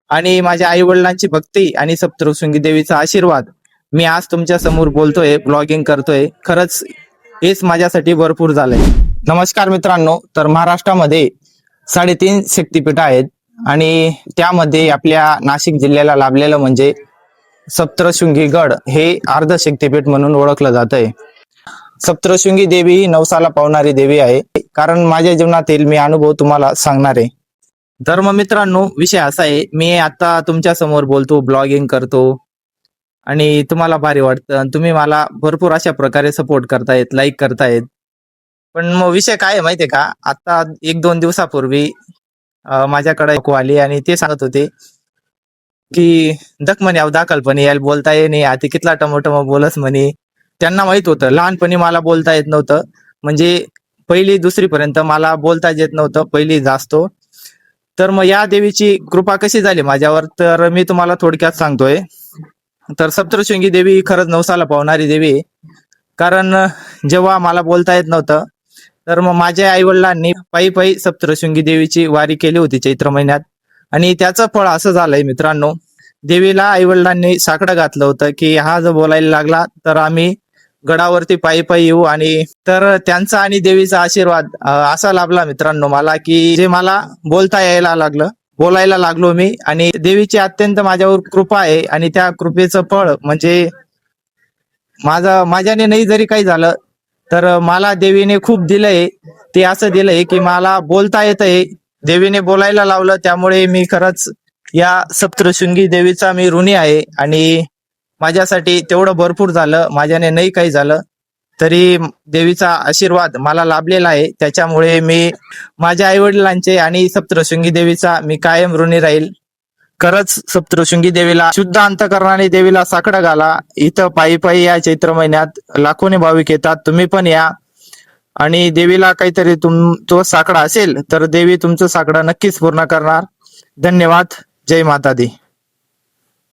आणि माझ्या आई वडिलांची भक्ती आणि सप्तशृंगी देवीचा आशीर्वाद मी आज तुमच्या समोर बोलतोय, ब्लॉगिंग करतोय. खरंच हेच माझ्यासाठी भरपूर झालंय. नमस्कार मित्रांनो, तर महाराष्ट्रामध्ये 3.5 शक्तिपीठ आहेत आणि त्यामध्ये आपल्या नाशिक जिल्ह्याला लाभलेलं म्हणजे सप्तशृंगी गड हे अर्ध शक्तिपीठ म्हणून ओळखलं जात आहे. सप्तशृंगी देवी ही नवसाला पावणारी देवी आहे. कारण माझ्या जीवनातील मी अनुभव तुम्हाला सांगणार आहे. तर मग मित्रांनो, विषय असा आहे, मी आता तुमच्या समोर बोलतो, ब्लॉगिंग करतो आणि तुम्हाला भारी वाटतं आणि तुम्ही मला भरपूर अशा प्रकारे सपोर्ट करतायत, लाईक करतायत. पण मग विषय काय आहे माहितीये का, आता 1-2 दिवसापूर्वी माझ्याकडे एक आली आणि ते सांगत होते की दख म्हणे अव दाखलपणे यायला बोलता ये नाही, आता कितला टमोटम बोलस म्हणे. त्यांना माहित होतं लहानपणी मला बोलता येत नव्हतं, म्हणजे 1ली-2री पर्यंत मला बोलता येत नव्हतं, 1ली जास्तो. तर मग या देवीची कृपा कशी झाली माझ्यावर, तर मी तुम्हाला थोडक्यात सांगतोय. तर सप्तशृंगी देवी ही खरंच नवसाला पावणारी देवी आहे. कारण जेव्हा मला बोलता येत नव्हतं, तर मग माझ्या आई वडिलांनी पायी सप्तशृंगी देवीची वारी केली होती चैत्र महिन्यात. आणि त्याचं फळ असं झालंय मित्रांनो, देवीला आई वडिलांनी साकडं घातलं होतं की हा जर बोलायला लागला तर आम्ही गडावरती पायी येऊ. आणि तर त्यांचा आणि देवीचा आशीर्वाद असा लाभला मित्रांनो मला, की जे मला बोलायला लागलो मी. आणि देवीची अत्यंत माझ्यावर कृपा आहे आणि त्या कृपेचं फळ म्हणजे माझ्याने नाही जरी काही झालं तर मला देवीने खूप दिलंय. ते असं दिलंय की मला बोलता येतंय, देवीने बोलायला लावलं. त्यामुळे मी खरंच या सप्तशृंगी देवीचा मी ऋणी आहे आणि माझ्यासाठी तेवढं भरपूर झालं. माझ्याने नाही काही झालं तरी देवीचा आशीर्वाद मला लाभलेला आहे. त्याच्यामुळे मी माझ्या आई वडिलांचे आणि सप्तशृंगी देवीचा मी कायम ऋणी राहील. खरंच सप्तशृंगी देवीला शुद्ध अंतकरणाने देवीला साकडं घाला. इथं पायी या चैत्र महिन्यात लाखोने भाविक येतात, तुम्ही पण या. आणि देवीला काहीतरी तो साकडा असेल तर देवी तुमचं साकडं नक्कीच पूर्ण करणार. धन्यवाद. जय माता दी.